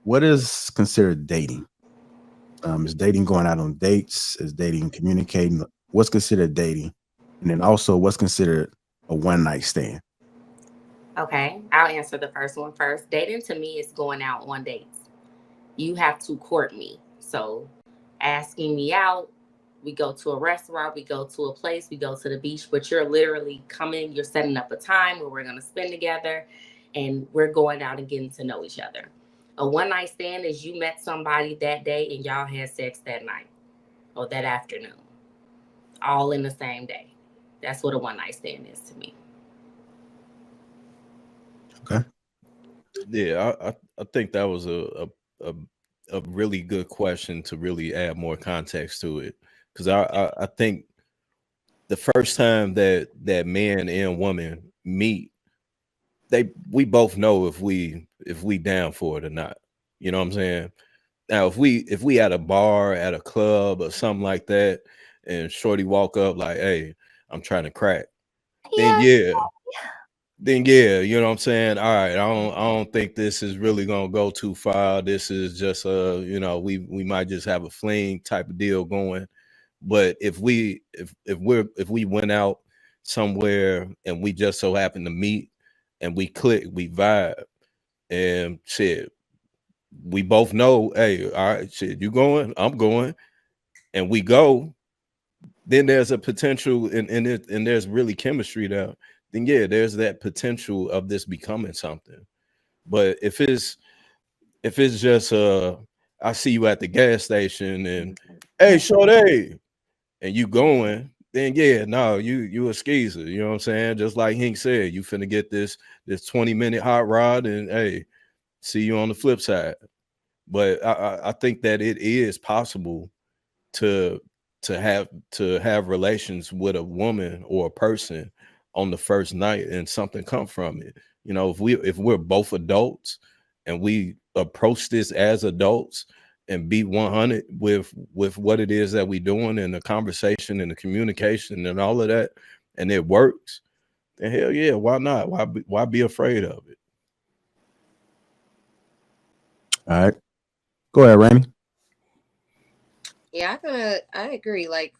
what is considered dating? Is dating going out on dates? Is dating communicating? What's considered dating? And then also, what's considered a one night stand? Okay, I'll answer the first one first. Dating to me is going out on dates. You have to court me. So asking me out, we go to a restaurant, we go to a place, we go to the beach, but you're literally coming, you're setting up a time where we're going to spend together and we're going out and getting to know each other. A one night stand is you met somebody that day and y'all had sex that night or that afternoon, all in the same day. That's what a one night stand is to me. Okay. Yeah, I think that was a a really good question to really add more context to it, because I think the first time that man and woman meet, we both know if we down for it or not. You know what I'm saying? Now, if we at a bar, at a club or something like that, and Shorty walk up like, "Hey, I'm trying to crack," then Yeah. yeah, you know what I'm saying? All right, I don't think this is really gonna go too far. This is just we might just have a fling type of deal going. But if we went out somewhere and we just so happen to meet and we click, we vibe, and shit, we both know, hey, all right, shit, you going, I'm going, and we go, then there's a potential, and there's really chemistry there. Then yeah, there's that potential of this becoming something. But if it's just I see you at the gas station and, hey, shorty, and you going, then yeah, no, you a skeezer. You know what I'm saying? Just like Hink said, you finna get this 20-minute hot rod, and hey, see you on the flip side. But I think that it is possible to to have relations with a woman or a person on the first night and something come from it. If we're both adults and we approach this as adults and be 100 with what it is that we doing, and the conversation and the communication and all of that, and it works, then hell yeah, why not? Why be afraid of it? All right. Go ahead, Rainy. Yeah, I agree. Like,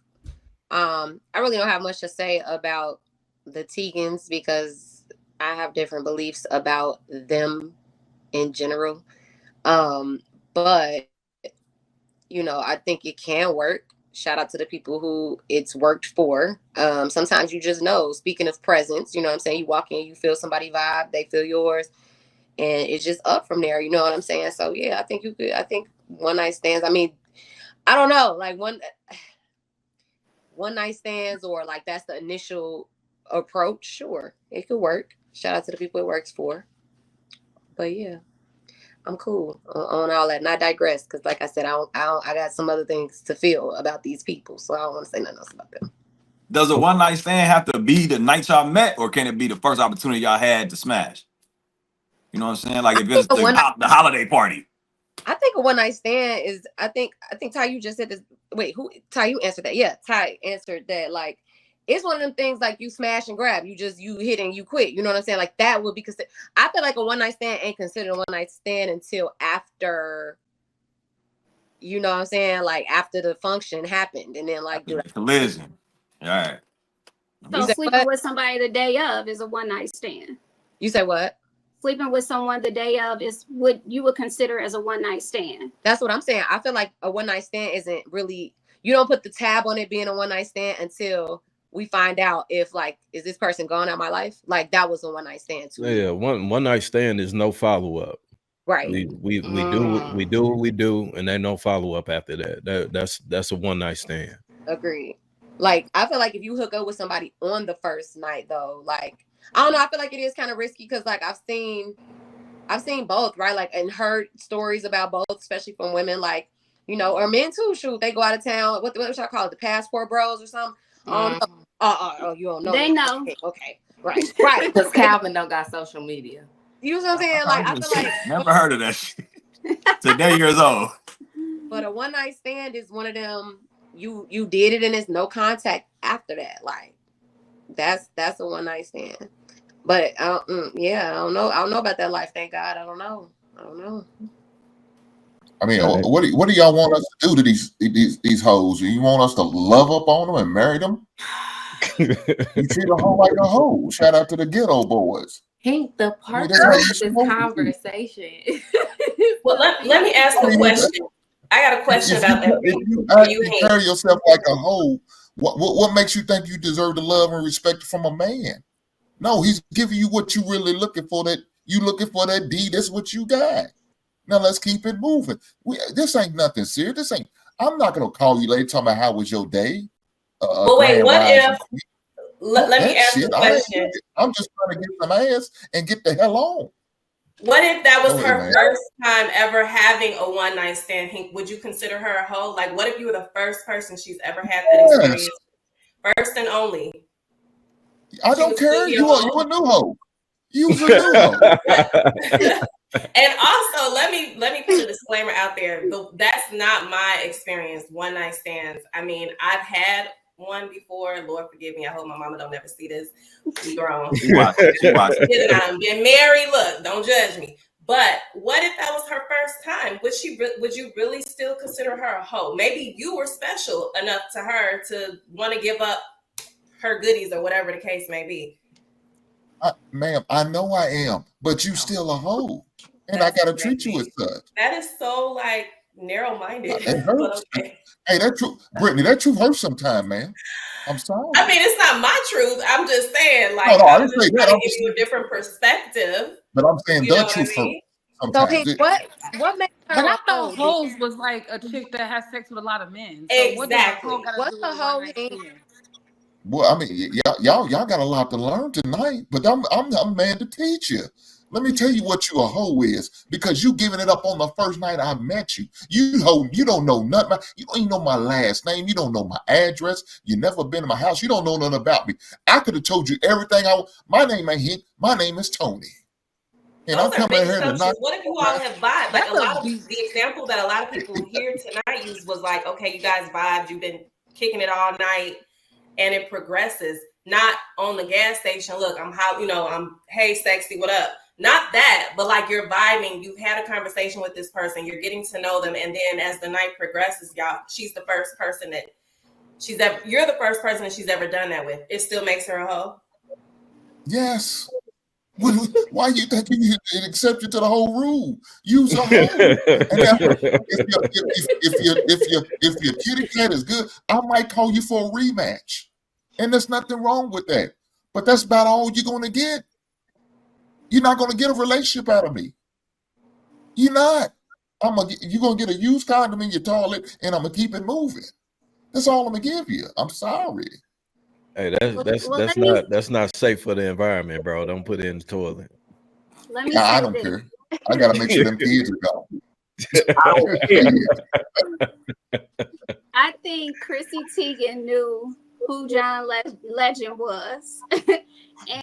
I really don't have much to say about the Tegans because I have different beliefs about them in general. But I think it can work. Shout out to the people who it's worked for. Sometimes you just know. Speaking of presence, you know what I'm saying? You walk in, you feel somebody vibe, they feel yours, and it's just up from there. You know what I'm saying? So yeah, I think you could. I think one night stands. I mean, I don't know, like one night stands, or like that's the initial approach. Sure, it could work. Shout out to the people it works for. But yeah, I'm cool on all that. And I digress because, like I said, I got some other things to feel about these people, so I don't want to say nothing else about them. Does a one night stand have to be the night y'all met, or can it be the first opportunity y'all had to smash? You know what I'm saying? Like if it's the holiday party. I think a one night stand is. I think Ty, you just said this. Wait, who? Ty, you answered that? Yeah, Ty answered that. Like, it's one of them things like you smash and grab. You hit and you quit. You know what I'm saying? Like that would be considered. I feel like a one night stand ain't considered a one night stand until after. You know what I'm saying? Like after the function happened, and then like collision. All right. So sleeping with somebody the day of is a one night stand. You say what? Sleeping with someone the day of is what you would consider as a one night stand. That's what I'm saying. I feel like a one night stand isn't really, you don't put the tab on it being a one night stand until we find out if like, is this person gone out of my life? Like that was a one night stand too. Yeah, one night stand is no follow up. Right. We do what we do, and then no follow up after that. That's a one night stand. Agreed. Like I feel like if you hook up with somebody on the first night though, like I don't know, I feel like it is kind of risky because like I've seen both, right? Like and heard stories about both, especially from women, like or men too. Shoot, they go out of town. What should I call it? The passport bros or something? Oh, you don't know. They know. Okay. Right. Because Calvin don't got social media. You know what I'm saying? Like I feel like never heard of that shit. Today years old. But a one night stand is one of them. You did it and there's no contact after that. Like that's a one night stand. But I don't know. I don't know about that life. Thank God. I don't know. I mean, Right. what do y'all want us to do to these hoes? You want us to love up on them and marry them? You treat a hoe like a hoe. Shout out to the ghetto boys. Hank, the I mean, purpose that's how of you this supposed to be. conversation. Well, let me ask a question. I got a question about that If you for act you, and Hank. carry yourself like a hoe, what makes you think you deserve the love and respect from a man? No, he's giving you what you really looking for. That you looking for that D. That's what you got. Now let's keep it moving. This ain't nothing serious. This ain't. I'm not gonna call you later talking about how was your day. But wait, what if? Let me that ask shit. a question. I'm just trying to get some ass and get the hell on. What if that was Go ahead, her man. first time ever having a one night stand? Hank, would you consider her a hoe? Like, what if you were the first person she's ever had that experience? First and only. I She don't would still care. be a You hoe? a new hoe. You's a new hoe. And also, let me put a disclaimer out there. That's not my experience. One night stands. I mean, I've had one before. Lord forgive me. I hope my mama don't ever see this. We grown. She watching. I've been married. Look, don't judge me. But what if that was her first time? Would you really still consider her a hoe? Maybe you were special enough to her to want to give up her goodies or whatever the case may be. Ma'am, I know I am, but you still a hoe. And I gotta treat you as such. That is so like narrow-minded. It hurts. Okay. Hey, that truth, Brittany, that truth hurts sometimes, man. I'm sorry. I mean, it's not my truth. I'm just saying, like, No, I I'm didn't just say trying that. to give you a different perspective. But I'm saying You know the what I truth mean? hurts So, sometimes. hey, what makes her But I a thought hoe? hoes was like a chick that has sex with a lot of men. So Exactly. What's a hoe? Well, I mean, y'all got a lot to learn tonight, but I'm man to teach you. Let me tell you what you a hoe is, because you giving it up on the first night I met you. You don't know nothing. You don't even know my last name. You don't know my address. You never been to my house. You don't know nothing about me. I could have told you everything. My name ain't Hank. My name is Tony. And I'm coming here to knock. What if you all have vibed? Like the example that a lot of people here tonight use was like, okay, you guys vibed. You've been kicking it all night, and it progresses. Not on the gas station. Look, I'm hey, sexy, what up? Not that, but like you're vibing. You've had a conversation with this person. You're getting to know them, and then as the night progresses, y'all, she's the first person that you're the first person that she's ever done that with. It still makes her a hoe. Yes. Why you think you accept you to the whole rule? Use a hoe. And if your kitty cat is good, I might call you for a rematch. And there's nothing wrong with that. But that's about all you're gonna get. You're not gonna get a relationship out of me. You're not. You're gonna get a used condom in your toilet, and I'm gonna keep it moving. That's all I'm gonna give you. I'm sorry. Hey, that's not safe for the environment, bro. Don't put it in the toilet. Let me I don't care. I gotta make sure them kids are gone. I think Chrissy Teigen knew who John Legend was.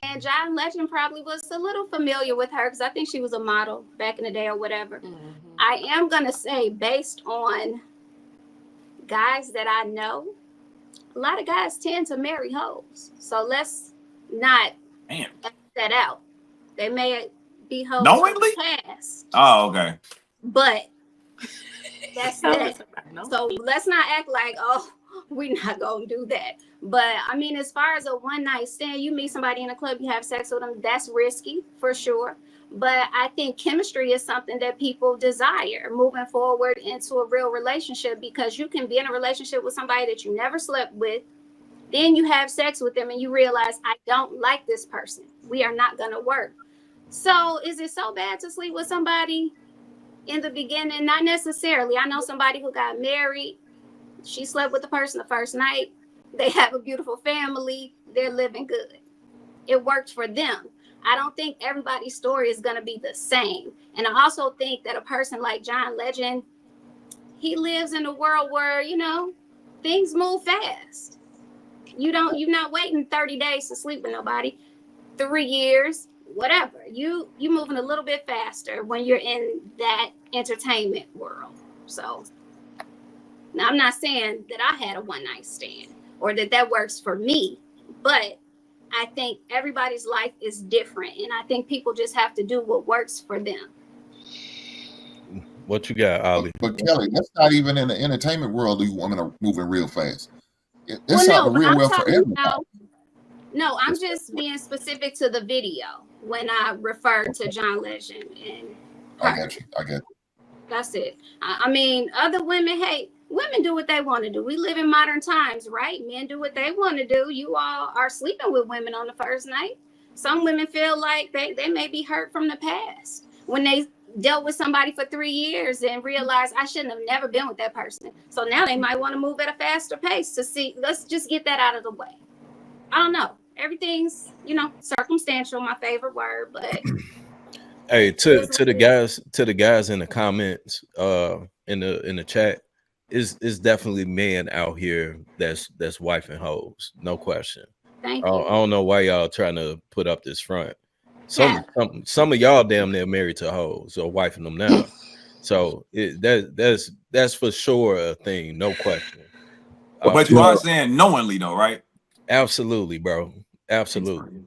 And John Legend probably was a little familiar with her because I think she was a model back in the day or whatever. Mm-hmm. I am going to say, based on guys that I know, a lot of guys tend to marry hoes. So let's not act that out. They may be hoes from the past. Oh, okay. But that's that. So let's not act like, oh, we're not going to do that. But I mean, as far as a one night stand, you meet somebody in a club, you have sex with them, that's risky for sure. But I think chemistry is something that people desire moving forward into a real relationship, because you can be in a relationship with somebody that you never slept with. Then you have sex with them and you realize, I don't like this person. We are not going to work. So is it so bad to sleep with somebody in the beginning? Not necessarily. I know somebody who got married. She slept with the person the first night. They have a beautiful family. They're living good. It worked for them. I don't think everybody's story is going to be the same. And I also think that a person like John Legend, he lives in a world where, things move fast. You're not waiting 30 days to sleep with nobody, 3 years, whatever. You moving a little bit faster when you're in that entertainment world. So now, I'm not saying that I had a one night stand or that works for me, but I think everybody's life is different. And I think people just have to do what works for them. What you got, Ali? But Kelly, that's not even in the entertainment world. These women are moving real fast. It's Well, out no, in the but real I'm world for talking everybody. about. No, I'm just being specific to the video when I referred to John Legend and her. I got you. That's it. I mean, other women, hey, women do what they want to do. We live in modern times, right? Men do what they want to do. You all are sleeping with women on the first night. Some women feel like they may be hurt from the past when they dealt with somebody for 3 years and realized I shouldn't have never been with that person. So now they might want to move at a faster pace to see, let's just get that out of the way. I don't know. Everything's, circumstantial, my favorite word, but hey, to the guys in the comments, in the chat, is definitely men out here that's wifing hoes, no question. Thank you. I don't know why y'all trying to put up this front. Some of y'all damn near married to hoes or wifing them now. So that's for sure a thing, no question. But you are saying knowingly though, right? Absolutely, bro. Absolutely.